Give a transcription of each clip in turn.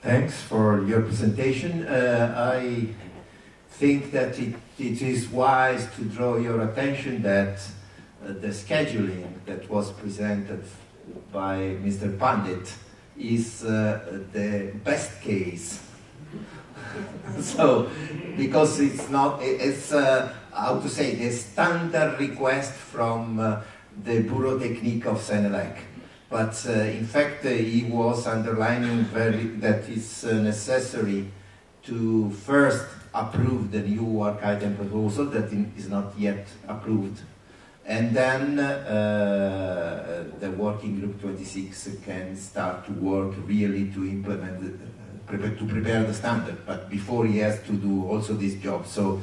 Thanks for your presentation. I think that it is wise to draw your attention that the scheduling that was presented by Mr. Pandit is the best case. So, because it's not, it's how to say, the standard request from the Bureau Technique of Senelec. But in fact, he was underlining that it's necessary to first approve the new work item proposal that is not yet approved. And then the working group 26 can start to work really to implement, to prepare the standard. But before he has to do also this job. So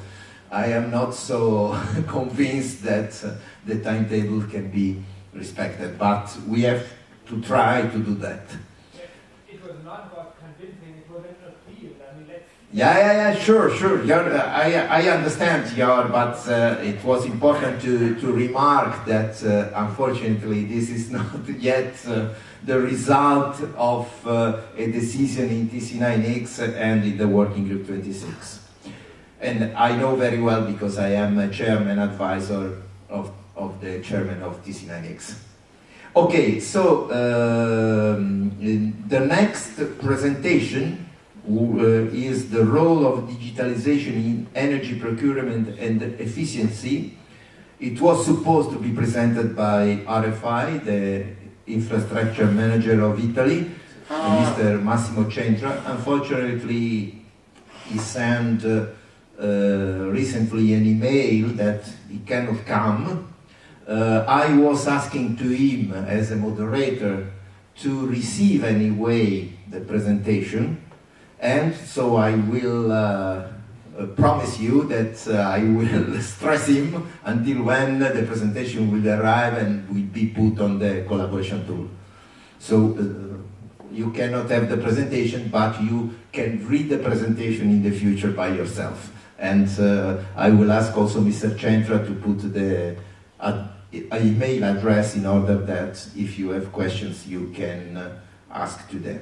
I am not so convinced that the timetable can be respected, but we have to try to do that. It was not about convincing, it was an appeal. I mean, Sure. I understand, but it was important to remark that unfortunately this is not yet the result of a decision in TC9X and in the working group 26. And I know very well because I am a chairman advisor of the chairman of TC9X. Okay, so the next presentation is the role of digitalization in energy procurement and efficiency. It was supposed to be presented by RFI, the infrastructure manager of Italy, Mr. Massimo Centra. Unfortunately, he sent recently an email that he cannot come. I was asking to him as a moderator to receive anyway the presentation, and so I will promise you that I will stress him until when the presentation will arrive and will be put on the collaboration tool. So you cannot have the presentation, but you can read the presentation in the future by yourself. And I will ask also Mr. Centra to put the email address in order that if you have questions you can ask to them.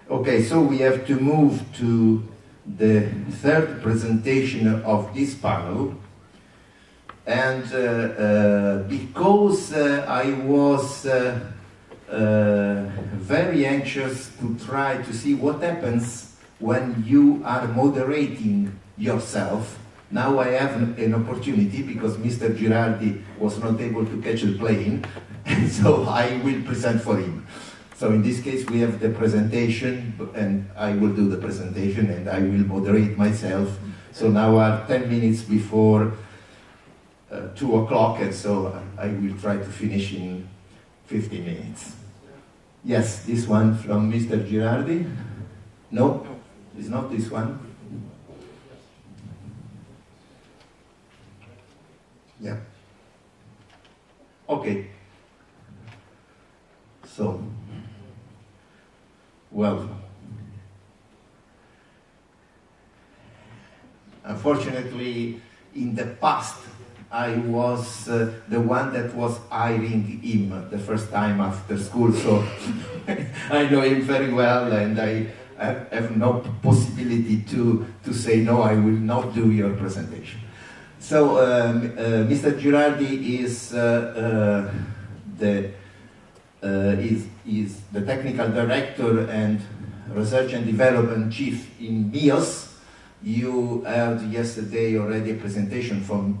Okay, so we have to move to the third presentation of this panel. And because I was very anxious to try to see what happens when you are moderating yourself. Now I have an opportunity because Mr. Girardi was not able to catch the plane, and so I will present for him. So in this case we have the presentation, and I will do the presentation and I will moderate myself. So now we are 10 minutes before 2 o'clock, and so I will try to finish in 15 minutes. Yes, this one from Mr. Girardi? No, it's not this one. Yeah. Okay. So, well, unfortunately, in the past, I was the one that was hiring him the first time after school, so I know him very well, and I have no possibility to say, no, I will not do your presentation. So, Mr. Girardi is the technical director and research and development chief in MIOS. You heard yesterday already a presentation from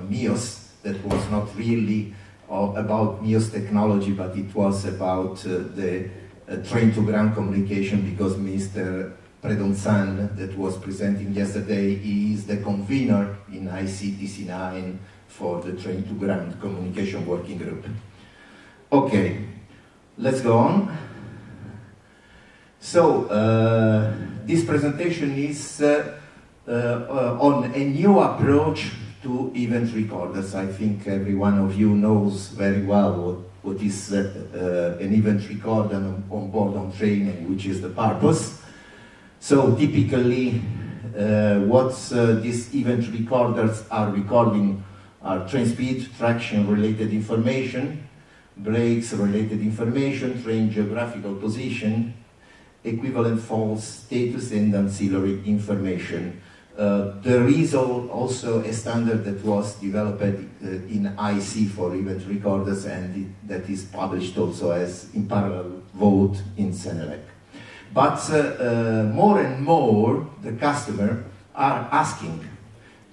MIOS that was not really about MIOS technology, but it was about the train-to-ground communication, because Mr. Predonzan that was presenting yesterday is the convener in ICTC9 for the train-to-ground communication working group. Okay, let's go on. So, this presentation is on a new approach to event recorders. I think every one of you knows very well what is an event recorder on board on train and which is the purpose. So typically what these event recorders are recording are train speed, traction related information, brakes related information, train geographical position, equivalent false status and ancillary information. There is also a standard that was developed in IC for event recorders, and that is published also as in parallel vote in Senelec. But more and more the customer are asking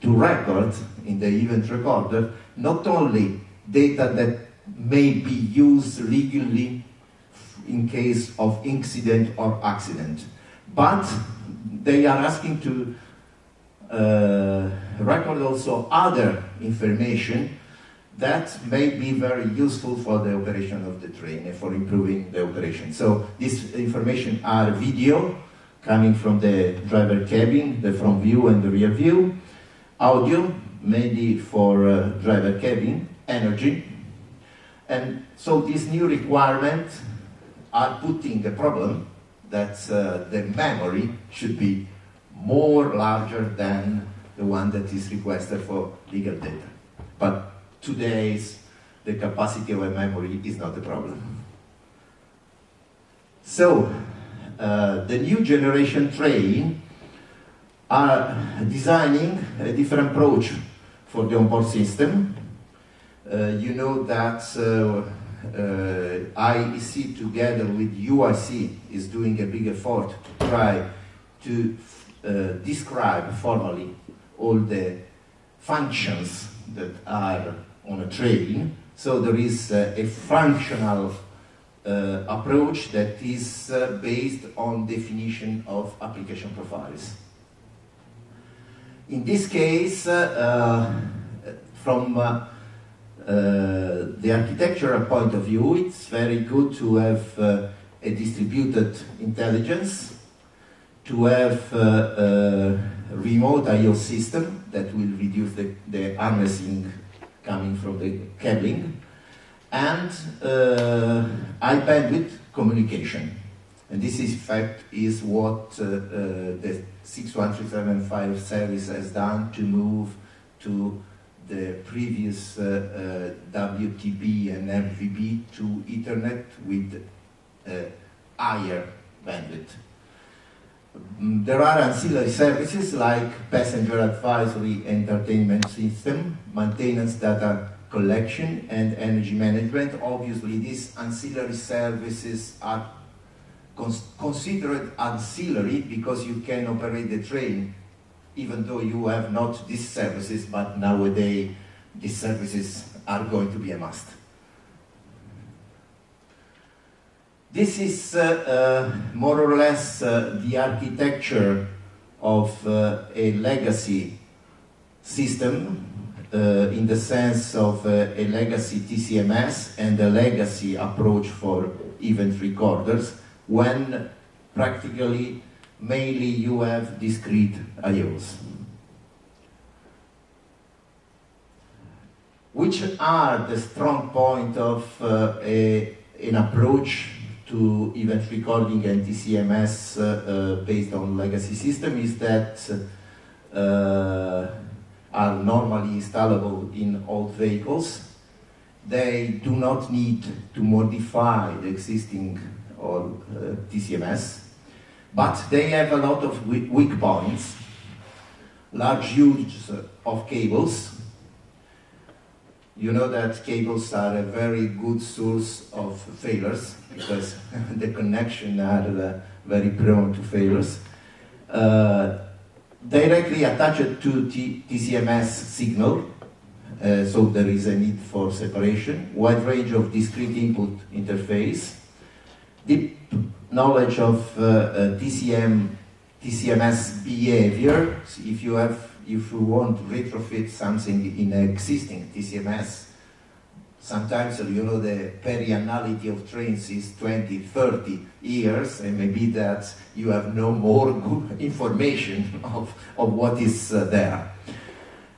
to record in the event recorder not only data that may be used legally in case of incident or accident, but they are asking to record also other information that may be very useful for the operation of the train and for improving the operation. So this information are video coming from the driver cabin, the front view and the rear view, audio, mainly for driver cabin, energy. And so these new requirements are putting the problem that the memory should be more larger than the one that is requested for legal data. But today's the capacity of a memory is not a problem. So the new generation train are designing a different approach for the onboard system. You know that IEC together with UIC is doing a big effort to try to describe formally all the functions that are on a train. So there is a functional approach that is based on definition of application profiles. In this case, from the architectural point of view, it's very good to have a distributed intelligence, to have a remote I/O system that will reduce the harnessing coming from the cabling, and high bandwidth communication. And this, in fact, is what the 61375 service has done to move to the previous WTB and MVB to Ethernet with higher bandwidth. There are ancillary services like passenger advisory entertainment system, maintenance data collection, and energy management. Obviously, these ancillary services are considered ancillary because you can operate the train even though you have not these services, but nowadays these services are going to be a must. This is more or less the architecture of a legacy system in the sense of a legacy TCMS and a legacy approach for event recorders, when practically mainly you have discrete I/Os. Which are the strong point of an approach to event recording and TCMS based on legacy system is that are normally installable in old vehicles. They do not need to modify the existing or TCMS, but they have a lot of weak points, large use of cables. You know that cables are a very good source of failures because the connections are very prone to failures. Directly attached to TCMS signal, so there is a need for separation, wide range of discrete input interface, deep knowledge of TCMS behavior. So if you want to retrofit something in existing TCMS, sometimes you know the periannuality of trains is 20, 30 years, and maybe that you have no more good information of what is there.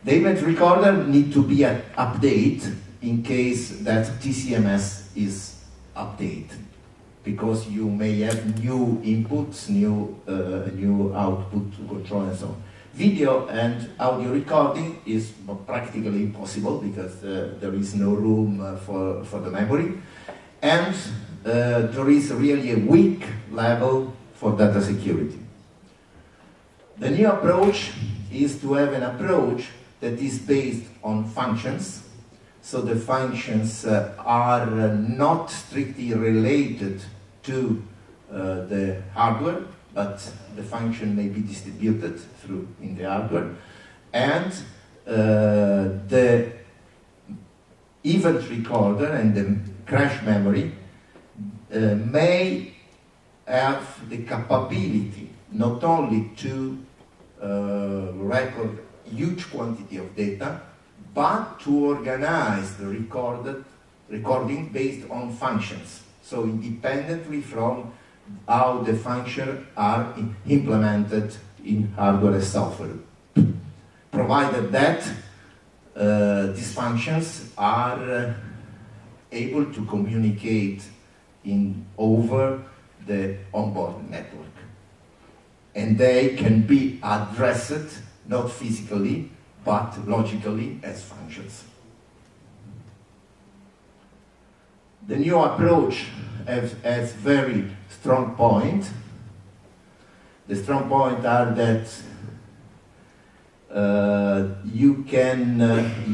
The event recorder need to be updated in case that TCMS is updated, because you may have new inputs, new output to control and so on. Video and audio recording is practically impossible because there is no room for the memory, and there is really a weak level for data security. The new approach is to have an approach that is based on functions. So the functions are not strictly related to the hardware, but the function may be distributed through in the hardware. And the event recorder and the crash memory may have the capability not only to record huge quantity of data, but to organize the recording based on functions. So independently from how the functions are implemented in hardware and software, provided that these functions are able to communicate over the onboard network. And they can be addressed not physically, but logically as functions. The new approach has very strong points. The strong points are that you can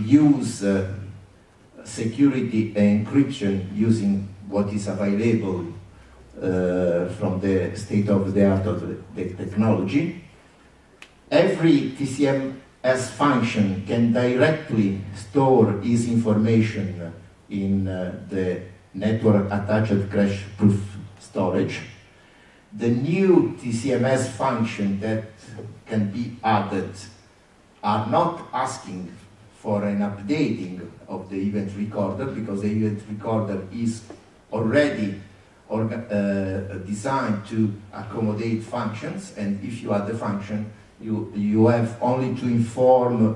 use security encryption using what is available from the state of the art of the technology. Every TCMS function can directly store its information in the network attached crash-proof storage. The new TCMS function that can be added are not asking for an updating of the event recorder, because the event recorder is already designed to accommodate functions, and if you add the function, you have only to inform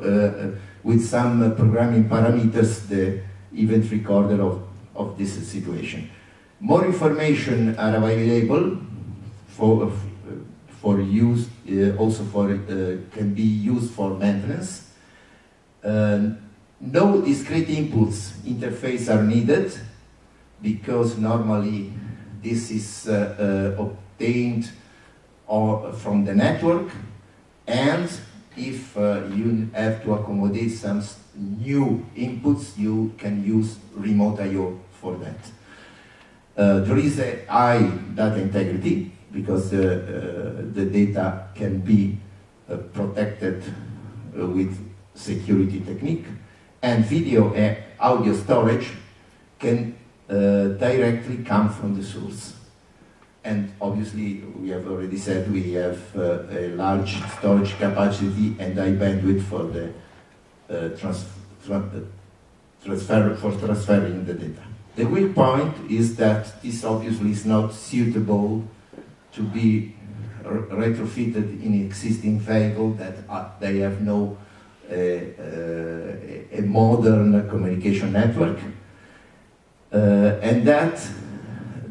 with some programming parameters the event recorder of this situation. More information are available for use, also can be used for maintenance. No discrete inputs interface are needed, because normally this is obtained from the network, and if you have to accommodate some new inputs, you can use remote I/O for that. There is a high data integrity, because the data can be protected with security technique, and video and audio storage can directly come from the source. And obviously, we have already said we have a large storage capacity and high bandwidth for the transferring the data. The weak point is that this obviously is not suitable to be retrofitted in existing vehicle that they have no a modern communication network, and that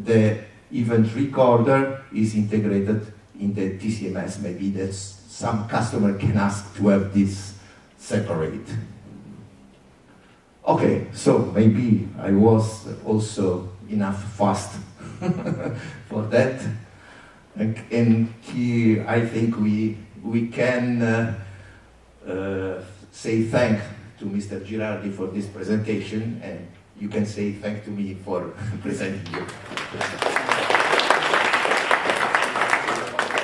the event recorder is integrated in the TCMS. Maybe that some customer can ask to have this separate. Okay, so maybe I was also enough fast for that, and here I think we can say thank to Mr. Girardi for this presentation, and you can say thank to me for presenting you.